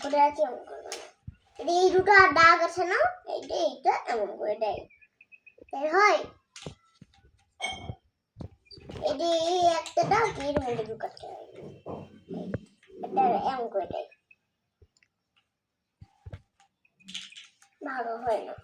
ওটা কি এমন করবে না, এই দুটো দাগ আছে না, এইটা এমন করে দেয়, তাই হয়। এই একটা দাগ এর মধ্যে ঢুকাতে হয়, এটা এমন করে দেয়, ভালো হয় না।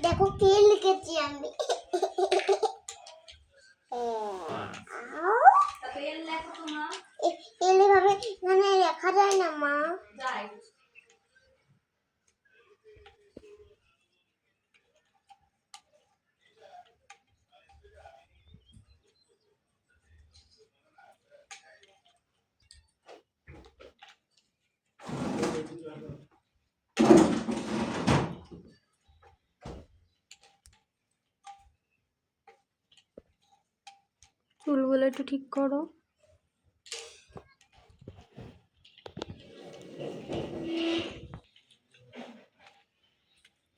দেখো কি লিখেছি আমি, এভাবে মানে লেখা যায় না মা। চুলগুলো একটু ঠিক করো।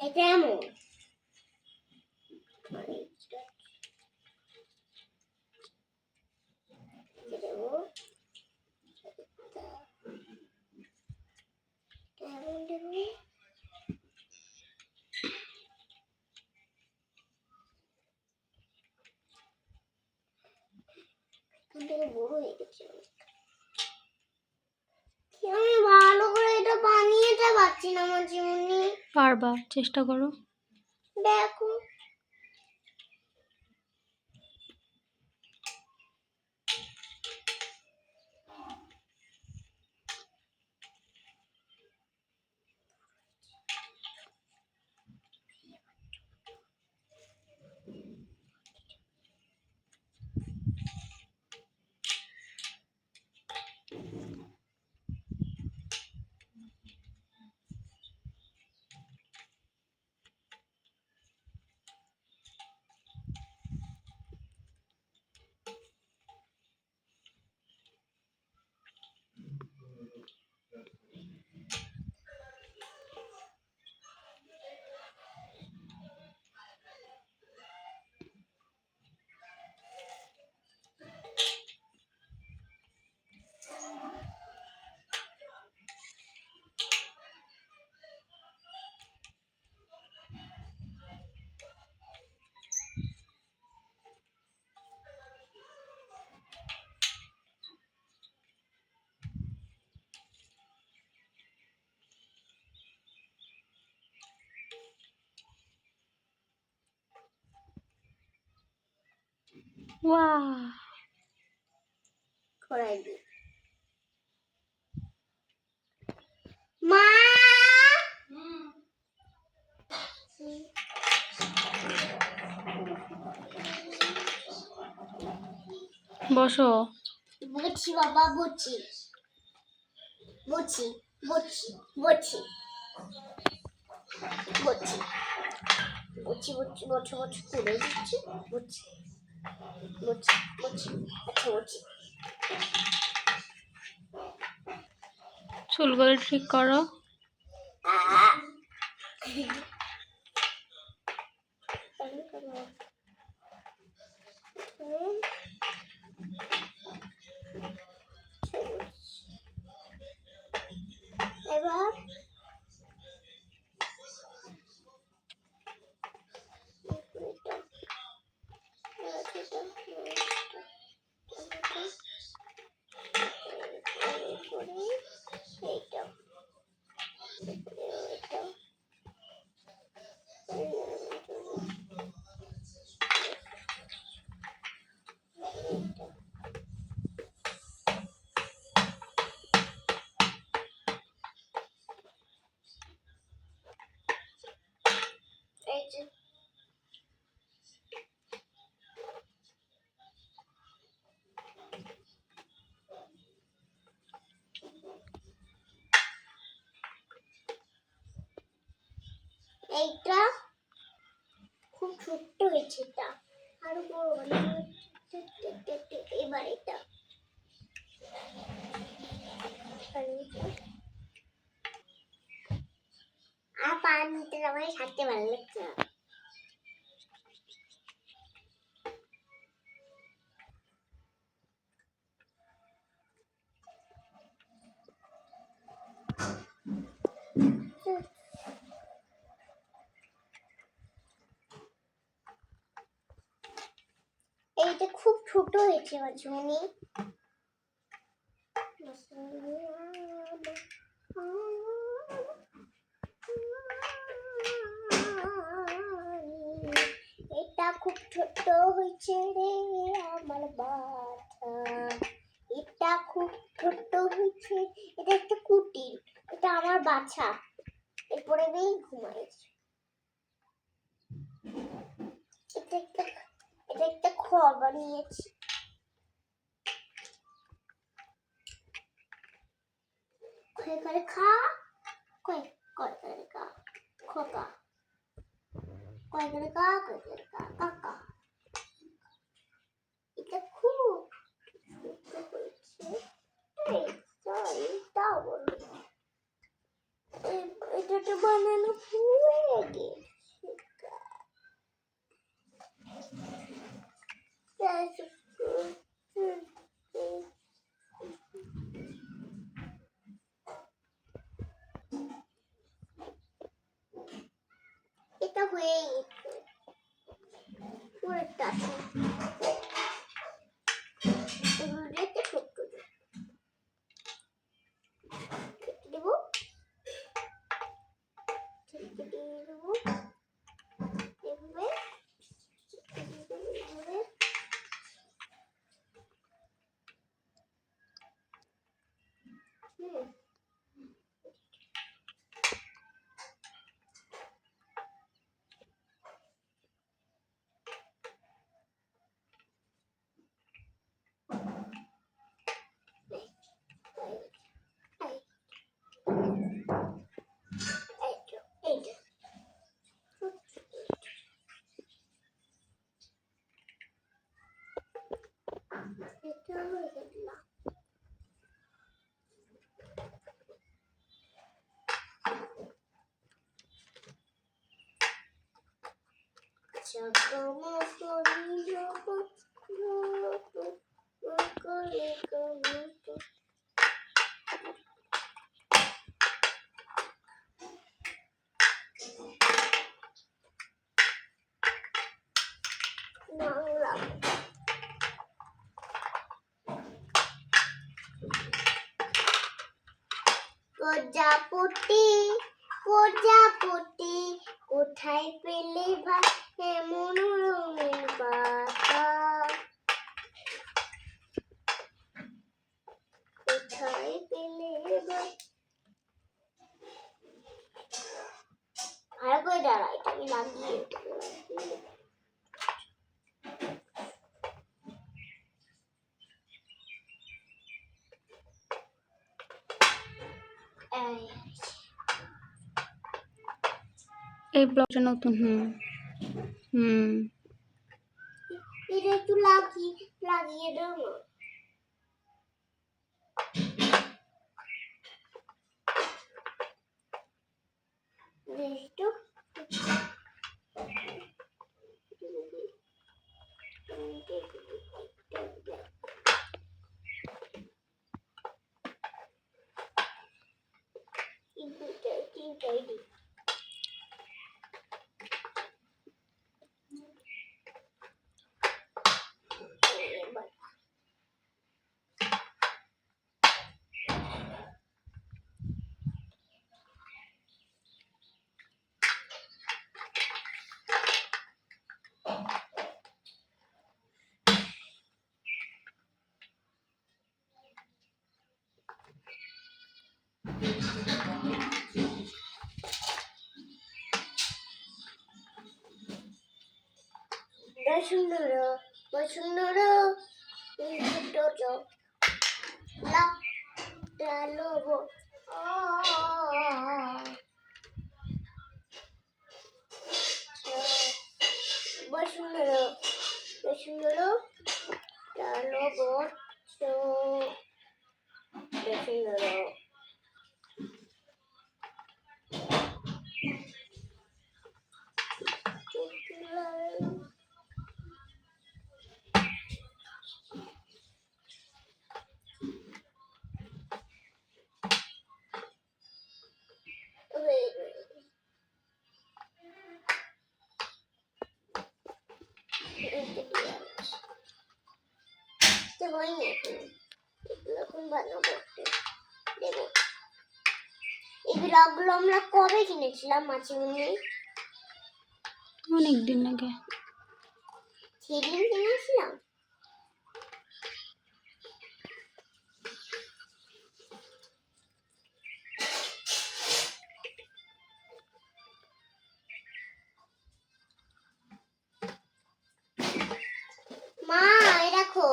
এটা এমন বড় হয়ে গেছে, আমি ভালো করে এটা বানিয়েতে পারছি না আমার জীবনে। পারবা, চেষ্টা করো। দেখো ওয়াও, করাই দিই মা। বসো। বুঝছি বাবা, বুঝছি বুঝছি বুঝছি বুঝছি বুঝছি বুঝছি বুঝছি বুঝছি বুঝছি করে দিচ্ছি, বুঝছি বুঝছি বুঝছি, আচ্ছা বুঝছি। চুলগুলো ঠিক করো। এবার এই যে এইটা খুব ছোট্ট হয়েছে, এটা আরো বড় বানাবো। এবার এটা আর পানিতে আমার ছাড়তে ভালো লাগছে না। এইটা খুব ছোট হয়েছে আমার ঝুনি। এটা খুব ছোট হয়েছে রে আমার বাচ্চা, এটা খুব ছোট হয়েছে। এটা একটা কুটির, এটা আমার বাচ্চা। এরপরে আমি ঘুমাইছি। এটা একটা ঘর বানিয়েছি। কয় করে খা, কয় করে খা, খোকা কয় করে খা, কয় করে খা, কাকা। এটা খুব ছোট হয়েছে। এইটা বলো, এটা তো বানানো হয়ে গেছে। এটা হয়ে গেছে, পুরোটা আছে। এগুলো একটা ছোট্ট কেটে দেবো, কেটে দেবো এভাবে, এভাবে। প্রজাপতি প্রজাপতি কোথায় পেলে ভাই এমন রঙিন পাখা, কোথায় পেলে ভাই। আর কই দাঁড়া, এটা আমি লাগিয়ে এই ব্লগটা নতুন। হুম এটা একটু লাগিয়ে দাও না। তৈরি। এবার বসুন্ধরা বসুন্ধরা বসুন্ধরা বসুন্ধরা বসুন্ধরা হয়নি এখন বানাবো দেবো। এই ব্লগগুলো আমরা কবে কিনেছিলাম মাছিমুনি? অনেক দিন আগে। সেদিন কিনেছিলাম। মা এই দেখো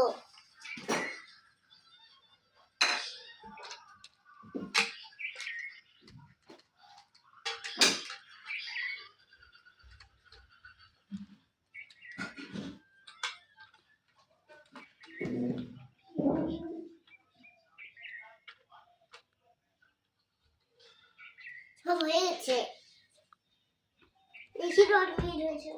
সব হয়ে গেছে। বেশি রড হয়েছে।